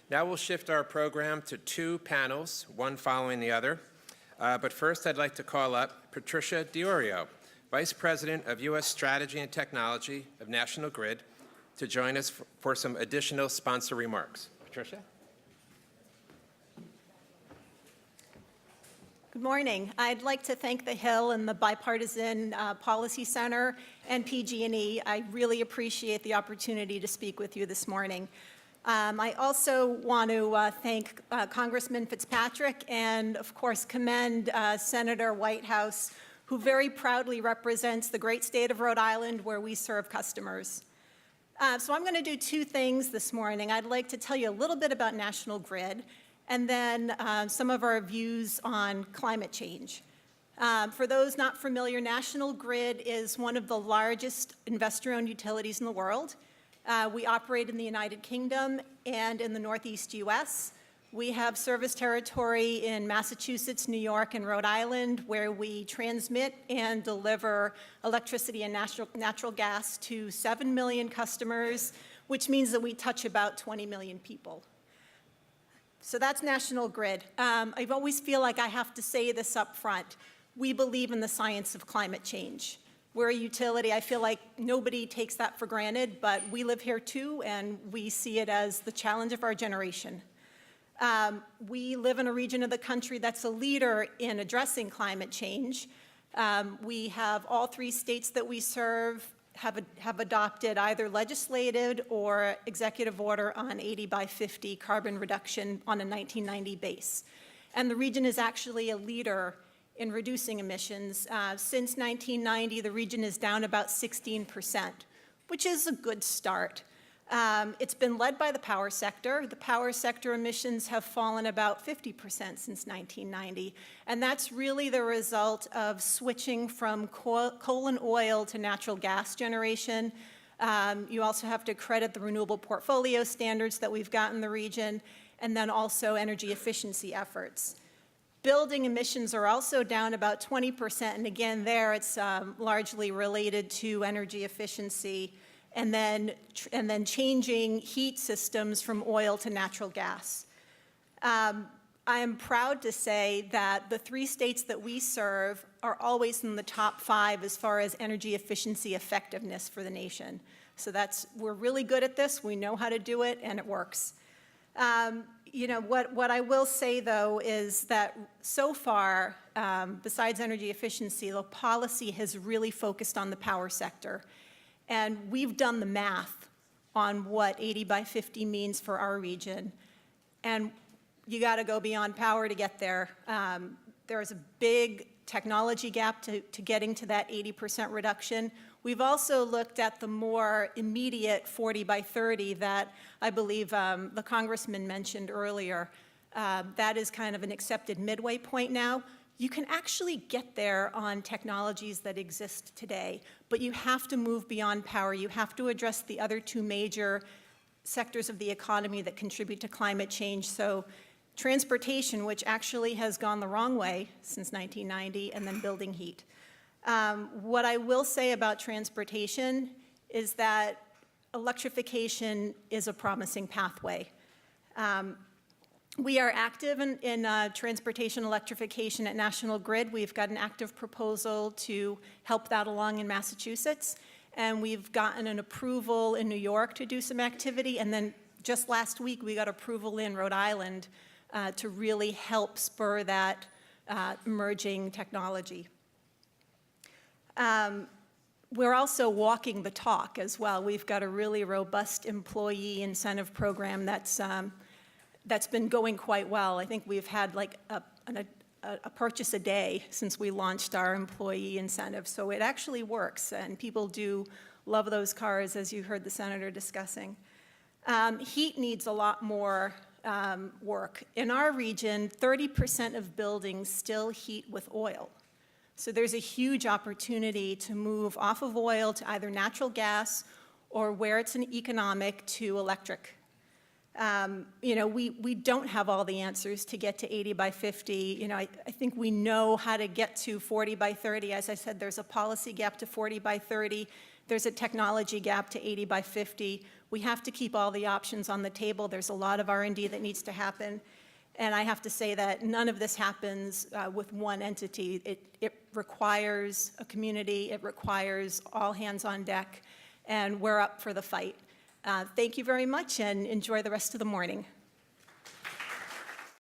Now we'll shift our program to two panels, one following the other. But first, I'd like to call up Patricia DiOrio, Vice President of U.S. Strategy and Technology of National Grid, to join us for some additional sponsor remarks. Patricia? Good morning. I'd like to thank the Hill and the Bipartisan Policy Center and PG&E. I really appreciate the opportunity to speak with you this morning. I also want to thank Congressman Fitzpatrick and, of course, commend Senator Whitehouse, who very proudly represents the great state of Rhode Island where we serve customers. So I'm going to do two things this morning. I'd like to tell you a little bit about National Grid and then some of our views on climate change. For those not familiar, National Grid is one of the largest investor-owned utilities in the world. We operate in the United Kingdom and in the Northeast U.S. We have service territory in Massachusetts, New York, and Rhode Island, where we transmit and deliver electricity and natural gas to 7 million customers, which means that we touch about 20 million people. So that's National Grid. I always feel like I have to say this up front. We believe in the science of climate change. We're a utility. I feel like nobody takes that for granted, but we live here too, and we see it as the challenge of our generation. We live in a region of the country that's a leader in addressing climate change. We have all three states that we serve have adopted either legislated or executive order on 80/50 carbon reduction on a 1990 base. And the region is actually a leader in reducing emissions. Since 1990, the region is down about 16%, which is a good start. It's been led by the power sector. The power sector emissions have fallen about 50% since 1990, and that's really the result of switching from coal and oil to natural gas generation. You also have to credit the renewable portfolio standards that we've got in the region, and then also energy efficiency efforts. Building emissions are also down about 20%, and again, there it's largely related to energy efficiency and then changing heat systems from oil to natural gas. I am proud to say that the three states that we serve are always in the top 5 as far as energy efficiency effectiveness for the nation. So we're really good at this, we know how to do it, and it works. You know, what I will say, though, is that so far, besides energy efficiency, the policy has really focused on the power sector. And we've done the math on what 80/50 means for our region. And you got to go beyond power to get there. There's a big technology gap to getting to that 80% reduction. We've also looked at the more immediate 40/30 that I believe the congressman mentioned earlier. That is kind of an accepted midway point now. You can actually get there on technologies that exist today, but you have to move beyond power. You have to address the other two major sectors of the economy that contribute to climate change. So transportation, which actually has gone the wrong way since 1990, and then building heat. What I will say about transportation is that electrification is a promising pathway. We are active in transportation electrification at National Grid. We've got an active proposal to help that along in Massachusetts, and we've gotten an approval in New York to do some activity, and then just last week we got approval in Rhode Island to really help spur that emerging technology. We're also walking the talk as well. We've got a really robust employee incentive program that's been going quite well. I think we've had like a purchase a day since we launched our employee incentive. So it actually works, and people do love those cars, as you heard the senator discussing. Heat needs a lot more work. In our region, 30% of buildings still heat with oil. So there's a huge opportunity to move off of oil to either natural gas or, where it's an economic, to electric. You know, we don't have all the answers to get to 80/50. You know, I think we know how to get to 40/30. As I said, there's a policy gap to 40/30. There's a technology gap to 80 by 50. We have to keep all the options on the table. There's a lot of R&D that needs to happen. And I have to say that none of this happens with one entity. It requires a community. It requires all hands on deck. And we're up for the fight. Thank you very much, and enjoy the rest of the morning.